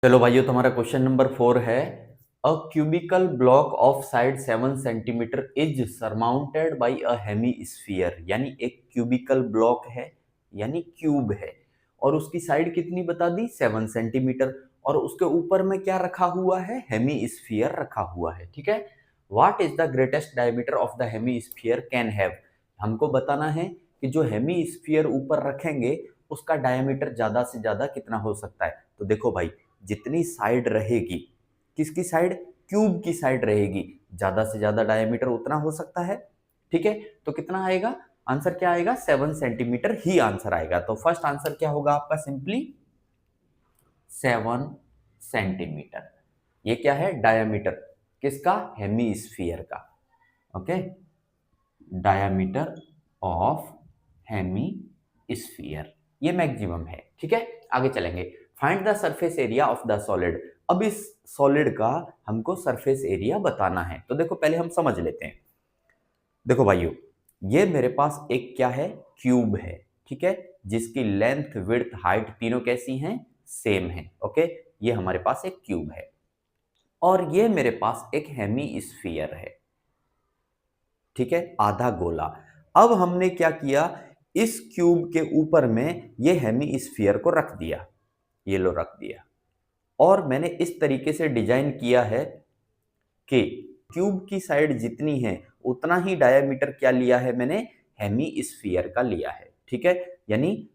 चलो भाइयों, तुम्हारा क्वेश्चन नंबर 4 है। A cubical block of side 7 centimetre is surmounted by a hemisphere. यानी एक क्यूबिकल ब्लॉक है, यानी क्यूब है, और उसकी साइड कितनी बता दी? 7 सेंटीमीटर। और उसके ऊपर में क्या रखा हुआ है? हेमीस्फीयर रखा हुआ है। ठीक है। What is the greatest diameter of the hemisphere can have. हमको बताना है कि जो हेमीस्फीयर ऊपर रखेंगे उसका डायमीटर ज्यादा से ज्यादा कितना हो सकता है। तो देखो भाई, जितनी साइड रहेगी, किसकी साइड? क्यूब की साइड रहेगी, ज्यादा से ज्यादा डायमीटर उतना हो सकता है। ठीक है। तो कितना आएगा? आंसर क्या आएगा? 7 सेंटीमीटर ही आंसर आएगा। तो फर्स्ट आंसर क्या होगा आपका? Simply 7 centimetre. ये क्या है? डायमीटर किसका? हेमीस्फीयर का। ओके। डायमीटर ऑफ हेमीस्फीयर, ये मैक्सिमम है। ठीक है। आगे चलेंगे। Find the surface area of the solid. अब इस सॉलिड का हमको सरफेस एरिया बताना है। तो देखो, पहले हम समझ लेते हैं। देखो भाइयों, ये मेरे पास एक क्या है? क्यूब है। ठीक है। जिसकी लेंथ, विड्थ, हाइट तीनों कैसी हैं? सेम है। ओके। ये हमारे पास एक क्यूब है, और ये मेरे पास एक हेमीस्फीयर है। ठीक है, आधा गोला। अब हमने क्या किया? इस क्यूब के ऊपर में ये हेमीस्फीयर को रख दिया, ये लो रख दिया, और मैंने इस तरीके से डिजाइन किया है कि क्यूब की साइड जितनी है उतना ही डायमीटर क्या लिया है मैंने? हेमीस्फीयर का लिया है। ठीक है। यानी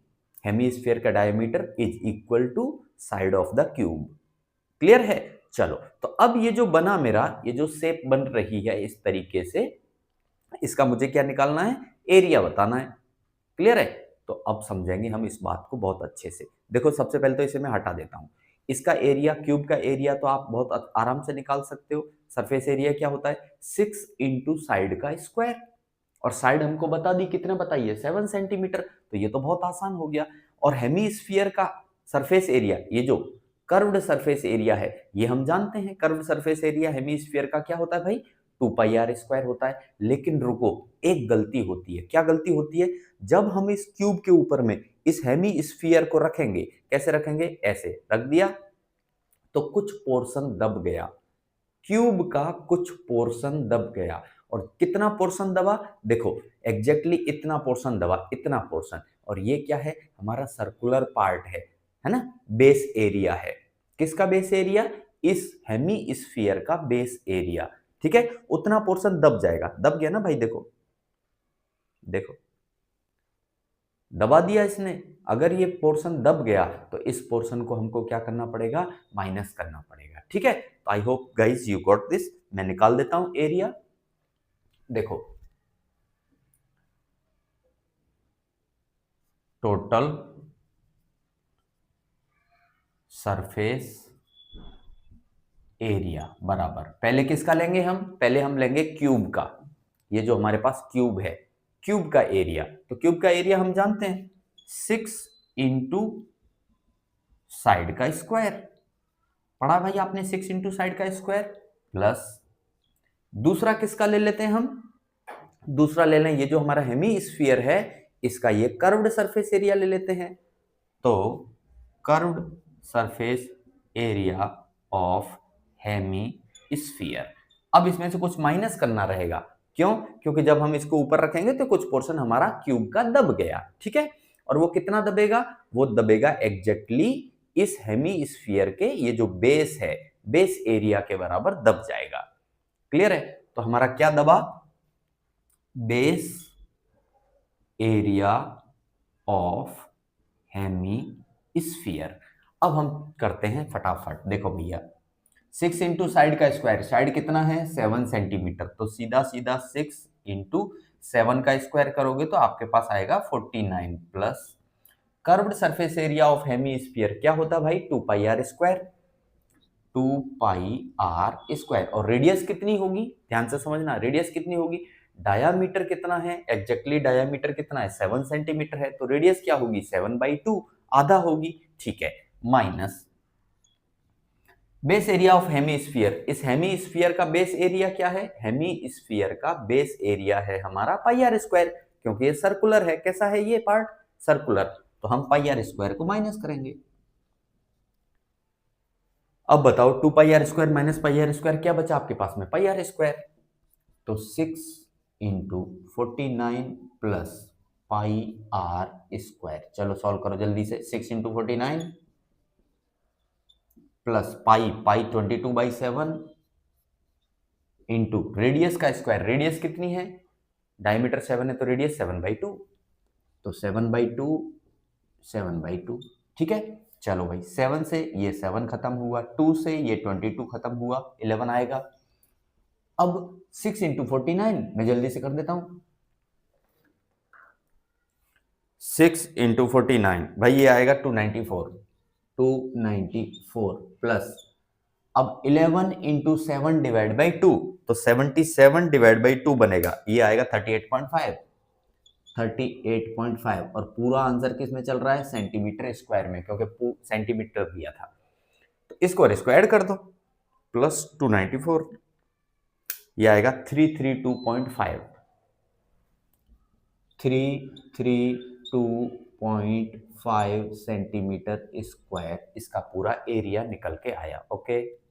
हेमीस्फीयर का diameter is equal to side of the cube. Clear है? चलो, तो अब ये जो बना मेरा, ये जो शेप बन रही है इस तरीके से, इसका मुझे क्या निकालना है? एरिया बताना है। क्लियर है? तो अब समझेंगे हम इस बात को बहुत अच्छे से। देखो, सबसे पहले तो इसे मैं हटा देता हूं। इसका एरिया, क्यूब का एरिया तो आप बहुत आराम से निकाल सकते हो। सरफेस एरिया क्या होता है? 6 इंटू साइड का स्क्वायर। और साइड हमको बता दी, कितना बताइए? 7 सेंटीमीटर। तो ये तो बहुत आसान हो गया। और हेमीस्फीयर का सरफेस एरिया, ये जो कर्व्ड सरफेस एरिया है, ये हम जानते हैं। कर्व्ड सरफेस एरिया हेमीस्फीयर का क्या होता है भाई? 2 पाई r² होता है। लेकिन रुको, एक गलती होती है। क्या गलती होती है? जब हम इस क्यूब के ऊपर में इस हेमीस्फीयर को रखेंगे, कैसे रखेंगे? ऐसे रख दिया, तो कुछ पोर्शन दब गया, क्यूब का कुछ पोर्शन दब गया। और कितना पोर्शन दबा? देखो, एग्जैक्टली इतना पोर्शन दबा, इतना पोर्शन। और ये क्या है? हमारा सर्कुलर पार्ट है ना? बेस एरिया है। किसका बेस एरिया? इस हेमीस्फीयर का बेस एरिया। ठीक है। उतना पोर्शन दब जाएगा। दब गया ना भाई? देखो देखो, दबा दिया इसने। अगर ये पोर्शन दब गया तो इस पोर्शन को हमको क्या करना पड़ेगा? माइनस करना पड़ेगा। ठीक है। तो I hope guys you got this. मैं निकाल देता हूं एरिया। देखो, टोटल सरफेस एरिया बराबर, पहले किसका लेंगे हम? पहले हम लेंगे क्यूब का। ये जो हमारे पास क्यूब है, क्यूब का एरिया। तो क्यूब का एरिया हम जानते हैं, 6 इंटू साइड का स्क्वायर। पढ़ा भाई आपने? 6 इंटू साइड का स्क्वायर, प्लस दूसरा किसका ले लेते हैं हम? दूसरा ले लें, ये जो हमारा हेमीस्फीयर है, इसका ये कर्व्ड सरफेस एरिया ले लेते हैं। तो curved surface area of hemisphere. अब इसमें से कुछ माइनस करना रहेगा। क्यों? क्योंकि जब हम इसको ऊपर रखेंगे तो कुछ पोर्शन हमारा क्यूब का दब गया। ठीक है। और वो कितना दबेगा? वो दबेगा एग्जैक्टली इस हेमीस्फीयर के, ये जो बेस है, बेस एरिया के बराबर दब जाएगा। क्लियर है? तो हमारा क्या दबा? Base area of hemisphere. अब हम करते हैं फटाफट। देखो भैया, 6 इंटू साइड का स्क्वायर, साइड कितना है? 7 सेंटीमीटर। तो सीधा सीधा 6 इंटू 7 का स्क्वायर करोगे तो आपके पास आएगा 49, plus curved surface area of hemisphere क्या होता है भाई? 2 पाई r²। 2 पाई r²। और रेडियस कितनी होगी? ध्यान से समझना, रेडियस कितनी होगी? डायामीटर कितना है? एग्जैक्टली डायामीटर कितना है? 7 सेंटीमीटर है। तो रेडियस क्या होगी? 7/2, आधा होगी। ठीक है। Minus base area of hemisphere. इस हेमीस्फीयर का बेस एरिया क्या है? हेमीस्फीयर का बेस एरिया है हमारा πr², क्योंकि ये सर्कुलर है। कैसा है ये पार्ट? सर्कुलर। तो हम πr² को माइनस करेंगे। अब बताओ 2 pi r square minus pi r square क्या बचा आपके पास में, पाई आर स्क्वायर। तो 6 × 49 प्लस पाई आर स्क्वायर, चलो सॉल्व करो जल्दी से। 6 × 49 प्लस पाई, पाई 22/7 इंटू रेडियस का स्क्वायर, रेडियस कितनी है, डायमीटर 7 है तो रेडियस 7/2, तो 7/2 7/2, ठीक है। चलो भाई 7 से ये 7 खत्म हुआ, 2 से ये 22 खत्म हुआ, 11 आएगा। अब 6 × 49 मैं जल्दी से कर देता हूं। 6 × 49 भाई ये आएगा 294, 294 प्लस अब 11 × 7 डिवाइड बाई 2, तो 77/2 बनेगा, ये आएगा 38.5, 38.5। और पूरा आंसर किस में चल रहा है, सेंटीमीटर स्क्वायर में, क्योंकि सेंटीमीटर दिया था। तो इसको स्क्वायर कर दो, प्लस 294, ये आएगा 332.5, 332.5 सेंटीमीटर स्क्वायर इसका पूरा एरिया निकल के आया। ओके।